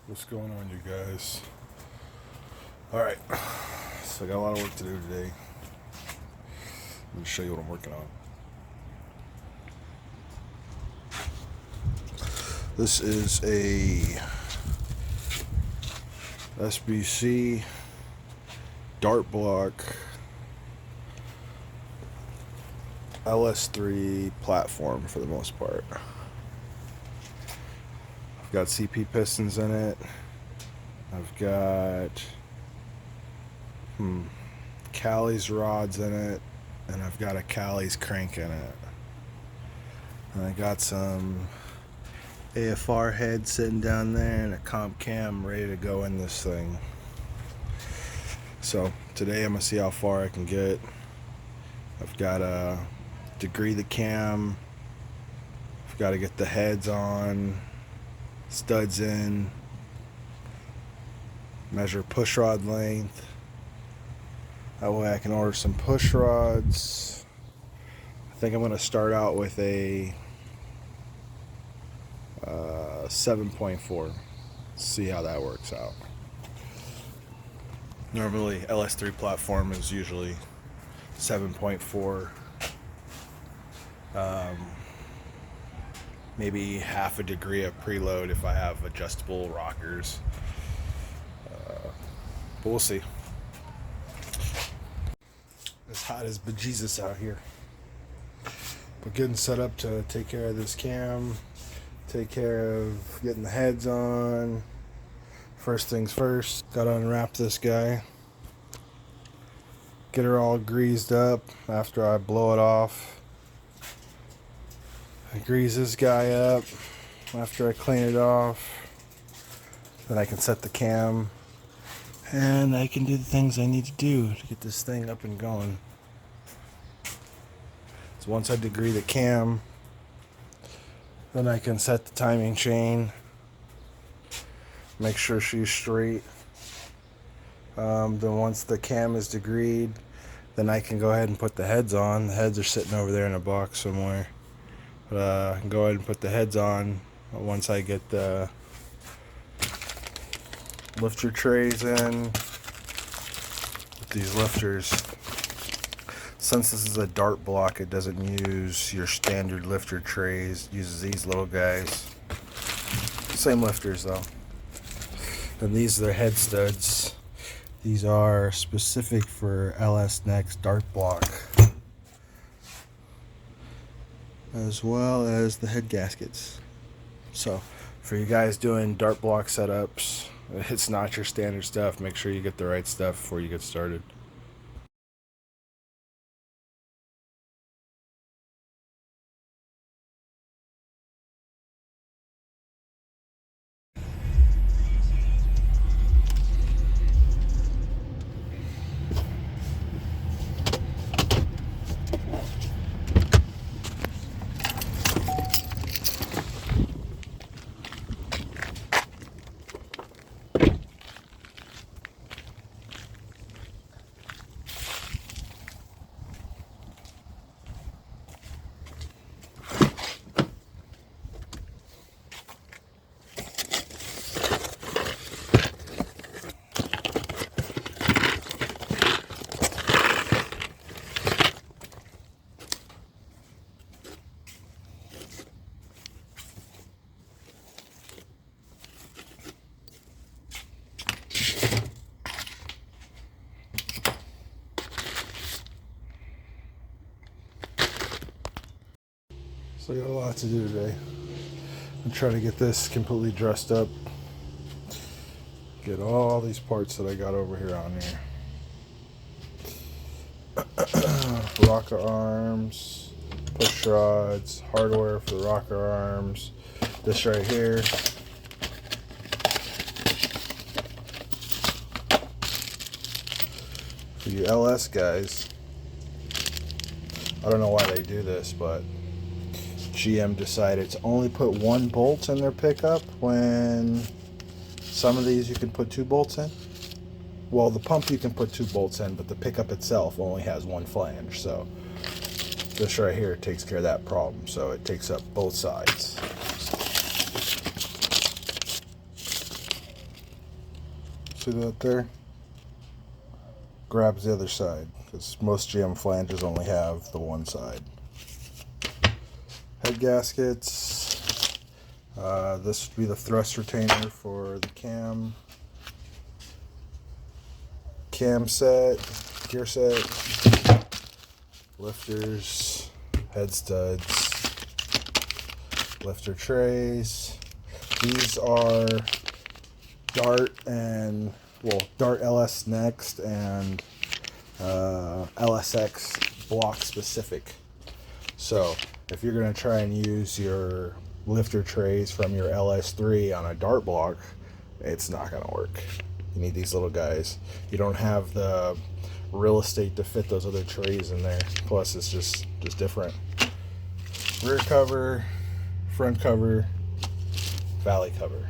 What's going on, you guys? Alright, so I got a lot of work to do today. Let me show you what I'm working on. This is a SBC dart block LS3 platform for the most part. I've got CP pistons in it. I've got Cali's rods in it, and I've got a Cali's crank in it. And I got some AFR head sitting down there and a comp cam ready to go in this thing. So today I'm gonna see how far I can get. I've got to degree the cam. I've got to get the heads on, studs in, measure push rod length. That way I can order some push rods. I think I'm going to start out with a 7.4. See how that works out. Normally LS3 platform is usually 7.4. Maybe half a degree of preload if I have adjustable rockers. But we'll see. It's hot as bejesus out here. But getting set up to take care of this cam, take care of getting the heads on. First things first, gotta unwrap this guy. Get her all greased up after I blow it off. I grease this guy up after I clean it off. Then I can set the cam and I can do the things I need to do to get this thing up and going. So once I degree the cam, then I can set the timing chain, make sure she's straight. Then once the cam is degreed, then I can go ahead and put the heads on. The heads are sitting over there in a box somewhere. But I can go ahead and put the heads on once I get the lifter trays in. With these lifters, since this is a dart block, it doesn't use your standard lifter trays. It uses these little guys. Same lifters though. And these are their head studs. These are specific for LS Next dart block, as well as the head gaskets. So for you guys doing dart block setups, it's not your standard stuff. Make sure you get the right stuff before you get started. So I got a lot to do today. I'm trying to get this completely dressed up. Get all these parts that I got over here on here. Rocker arms, push rods, hardware for the rocker arms. This right here. For you LS guys, I don't know why they do this, but GM decided to only put one bolt in their pickup when some of these you can put 2 bolts in. Well, the pump you can put 2 bolts in, but the pickup itself only has 1 flange. So this right here takes care of that problem. So it takes up both sides. See that there? Grabs the other side, because most GM flanges only have the one side. Head gaskets. This would be the thrust retainer for the cam set, gear set, lifters, head studs, lifter trays. These are Dart and, well, Dart LS Next and LSX block specific. So if you're going to try and use your lifter trays from your LS3 on a Dart block, it's not going to work. You need these little guys. You don't have the real estate to fit those other trays in there. Plus it's just different. Rear cover, front cover, valley cover.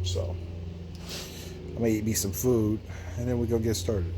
So I'm gonna eat me some food and then we go get started.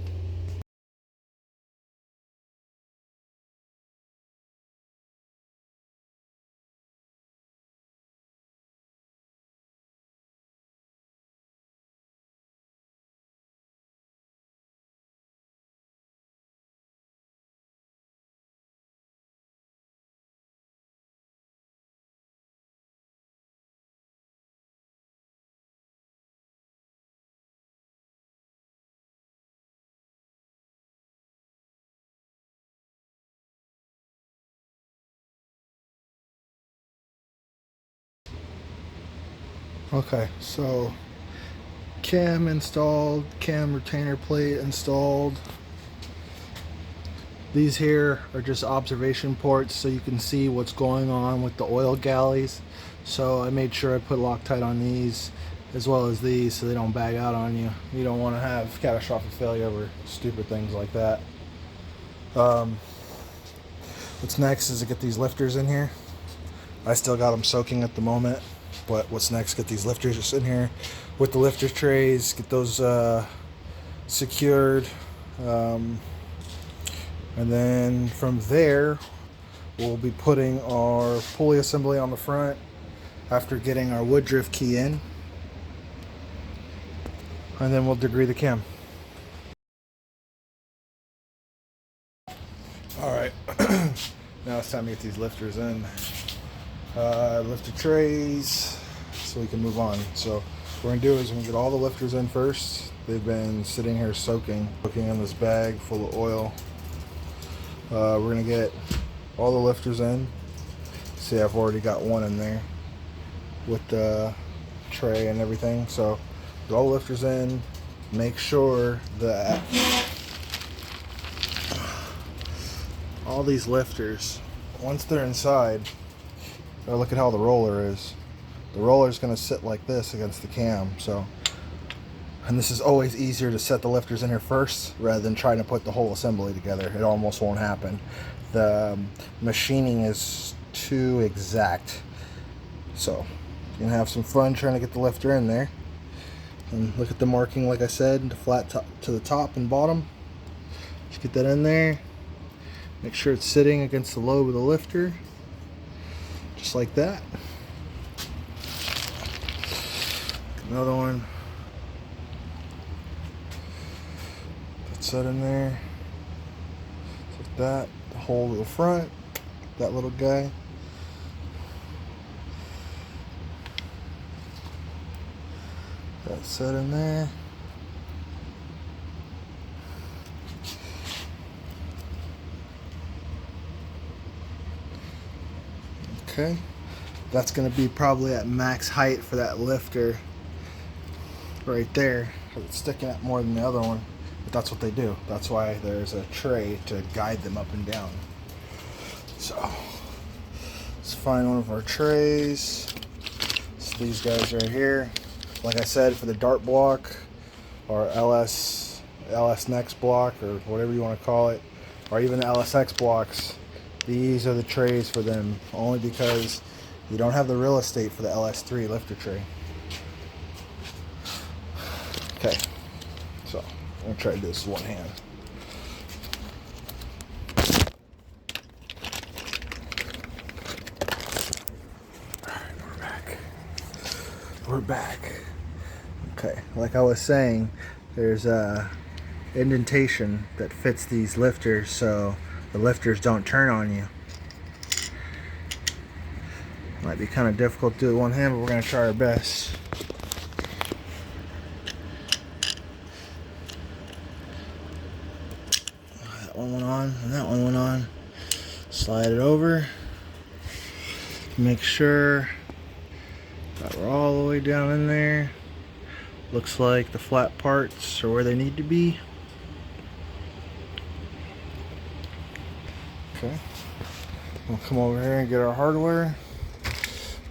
Okay, so cam installed, cam retainer plate installed. These here are just observation ports so you can see what's going on with the oil galleys. So I made sure I put Loctite on these as well as these so they don't bag out on you. You don't want to have catastrophic failure over stupid things like that. What's next is to get these lifters in here. I still got them soaking at the moment, but what's next, get these lifters just in here with the lifter trays, get those secured, and then from there we'll be putting our pulley assembly on the front after getting our wood drift key in, and then we'll degree the cam. Alright, now it's time to get these lifters in. Lifter trays so we can move on. So what we're going to do is we're going to get all the lifters in first. They've been sitting here soaking in this bag full of oil. We're going to get all the lifters in. See, I've already got one in there with the tray and everything. So get all the lifters in. Make sure that all these lifters, once they're inside, look at how the roller is. The roller is going to sit like this against the cam. So, and this is always easier to set the lifters in here first rather than trying to put the whole assembly together. It almost won't happen. The machining is too exact. So you're going to have some fun trying to get the lifter in there. And look at the marking, like I said, the flat top to the top and bottom. Just get that in there. Make sure it's sitting against the lobe of the lifter. Just like that. Another one. That's that in there. Just like that. The hole to the front. That little guy. That's set in there. Okay, that's going to be probably at max height for that lifter right there. It's sticking out more than the other one, but that's what they do. That's why there's a tray to guide them up and down. So let's find one of our trays. It's these guys right here. Like I said, for the Dart block or LS Next block or whatever you want to call it, or even the LSX blocks, these are the trays for them, only because you don't have the real estate for the LS3 lifter tray. Okay, so I'm going to try to do this with one hand. Alright, we're back. Okay, like I was saying, there's a indentation that fits these lifters so the lifters don't turn on you. Might be kind of difficult to do with one hand, but we're going to try our best. That one went on, and that one went on. Slide it over. Make sure that we're all the way down in there. Looks like the flat parts are where they need to be. Okay. We'll come over here and get our hardware.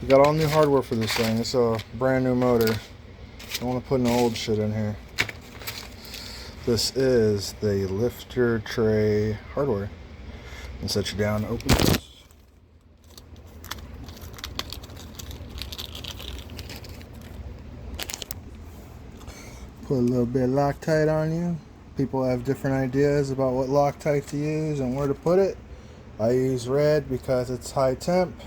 We got all new hardware for this thing. It's a brand new motor. I don't want to put no old shit in here. This is the lifter tray hardware. And set you down, open this. Put a little bit of Loctite on you. People have different ideas about what Loctite to use and where to put it. I use red because it's high temp.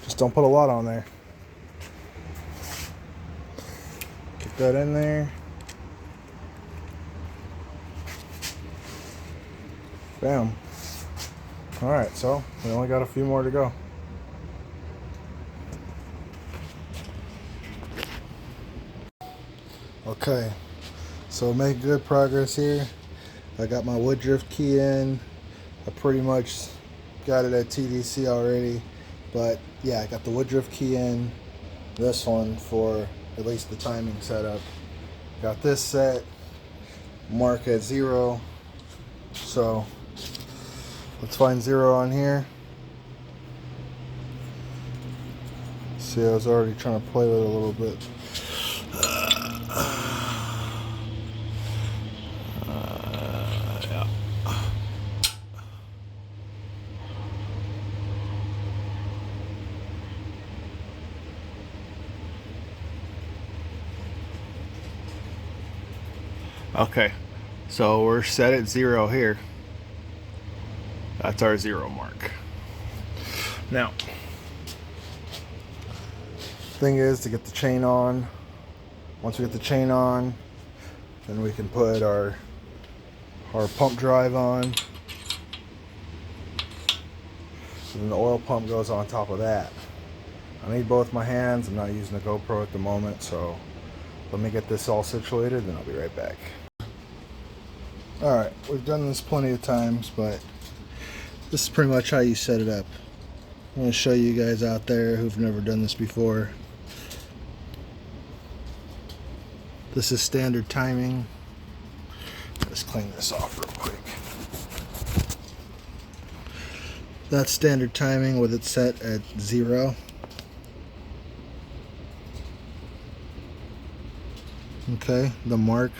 Just don't put a lot on there. Get that in there. Bam. Alright, so we only got a few more to go. Okay, so make good progress here. I got my Woodruff key in. I pretty much got it at TDC already, but yeah, I got the Woodruff key in. This one for at least the timing setup. Got this set, mark at 0. So let's find 0 on here. See, I was already trying to play with it a little bit. Yeah. Okay, so we're set at 0 here. That's our 0 mark. Now, thing is to get the chain on. Once we get the chain on, then we can put our pump drive on. And then the oil pump goes on top of that. I need both my hands. I'm not using a GoPro at the moment, so let me get this all situated, then I'll be right back. Alright, we've done this plenty of times, but this is pretty much how you set it up. I'm going to show you guys out there who've never done this before. This is standard timing. Let's clean this off real quick. That's standard timing with it set at 0. Okay, the mark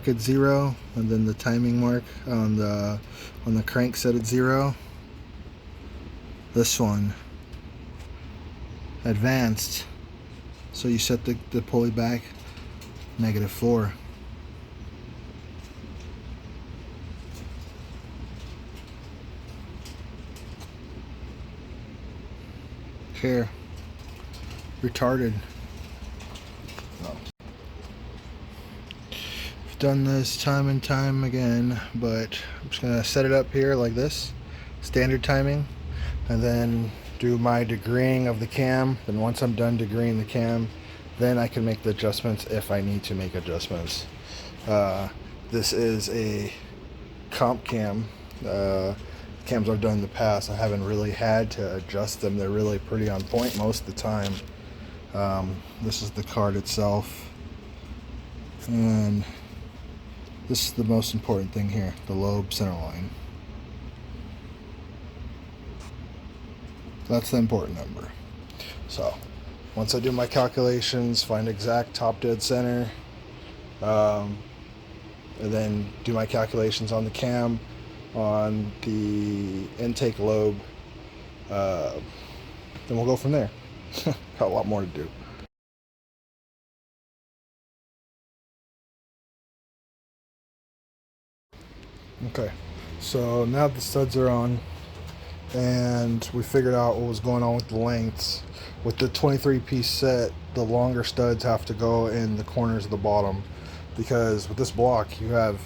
at 0, and then the timing mark on the crank set at 0. This one, advanced, so you set the pulley back -4. Here, retarded. No. I've done this time and time again, but I'm just gonna set it up here like this, standard timing, and then do my degreeing of the cam. Then once I'm done degreeing the cam, then I can make the adjustments if I need to make adjustments. This is a comp cam. Cams I've done in the past, I haven't really had to adjust them. They're really pretty on point most of the time. This is the card itself, and this is the most important thing here, the lobe center line. That's the important number. So once I do my calculations, find exact top dead center, and then do my calculations on the cam, on the intake lobe, then we'll go from there. Got a lot more to do. Okay, so now the studs are on. and we figured out what was going on with the lengths. With the 23-piece set, the longer studs have to go in the corners of the bottom, because with this block you have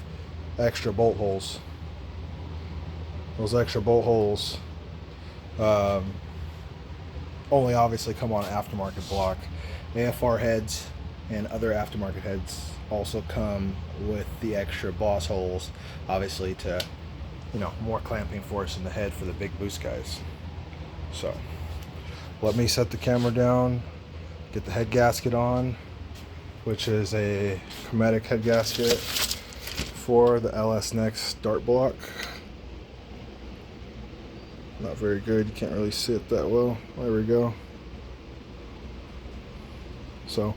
extra bolt holes. Those extra bolt holes only obviously come on an aftermarket block. AFR heads and other aftermarket heads also come with the extra boss holes, obviously to, you know, more clamping force in the head for the big boost guys. So let me set the camera down, get the head gasket on, which is a Chromatic head gasket for the LS Next dart block. Not very good, you can't really see it that well. There we go. So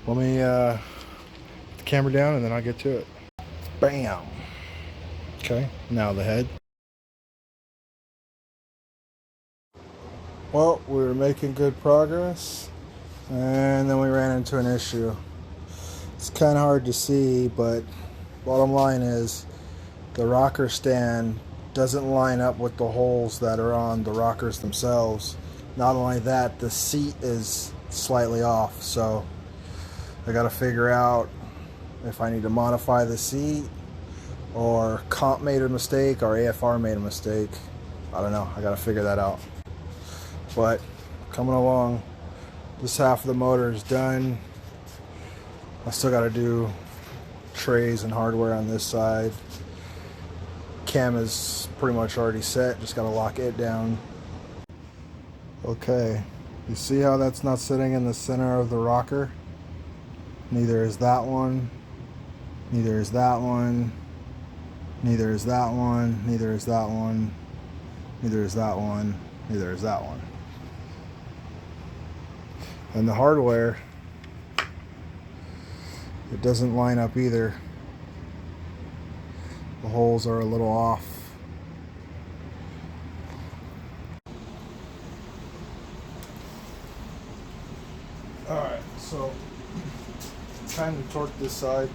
let me get the camera down and then I'll get to it. Bam! Okay, now the head. Well, we were making good progress and then we ran into an issue. It's kind of hard to see, but bottom line is the rocker stand doesn't line up with the holes that are on the rockers themselves. Not only that, the seat is slightly off, so I got to figure out if I need to modify the seat, or Comp made a mistake, or AFR made a mistake. I don't know, I got to figure that out. But coming along, this half of the motor is done. I still got to do trays and hardware on this side. Cam is pretty much already set, just got to lock it down. Okay, you see how that's not sitting in the center of the rocker? Neither is that one, neither is that one, neither is that one, neither is that one, neither is that one, neither is that one. And the hardware, it doesn't line up either. The holes are a little off. Alright, so time to torque this side.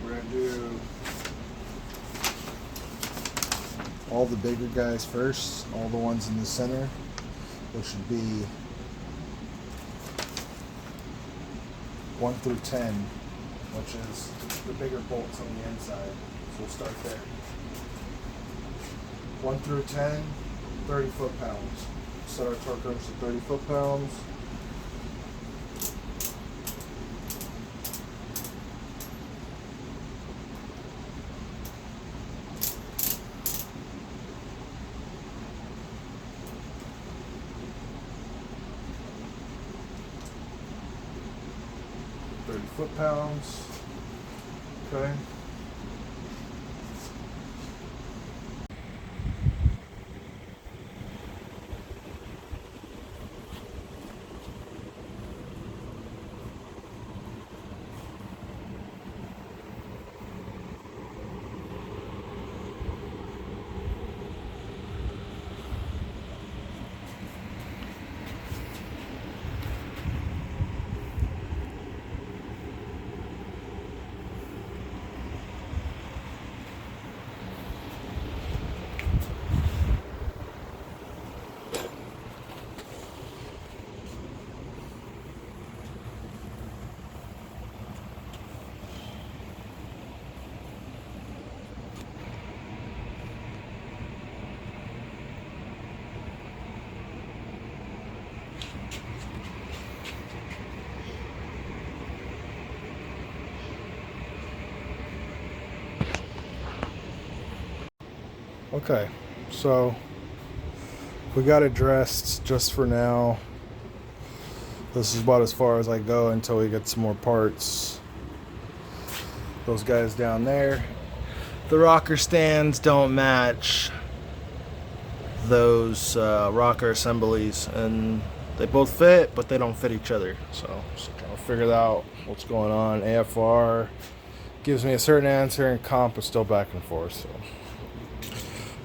We're going to do all the bigger guys first, all the ones in the center. There should be 1 through 10, which is the bigger bolts on the inside. So we'll start there. 1 through 10, 30 foot-pounds. Set our torque wrench to 30 foot-pounds. Foot-pounds. Okay. Okay, so we got it dressed just for now. This is about as far as I go until we get some more parts. Those guys down there, the rocker stands don't match those rocker assemblies, and they both fit, but they don't fit each other. So just trying to figure out what's going on. AFR gives me a certain answer, and Comp is still back and forth. So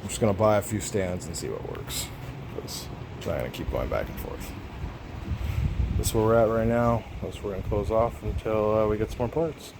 I'm just gonna buy a few stands and see what works, because I'm not gonna keep going back and forth. This is where we're at right now. That's where we're gonna close off until we get some more parts.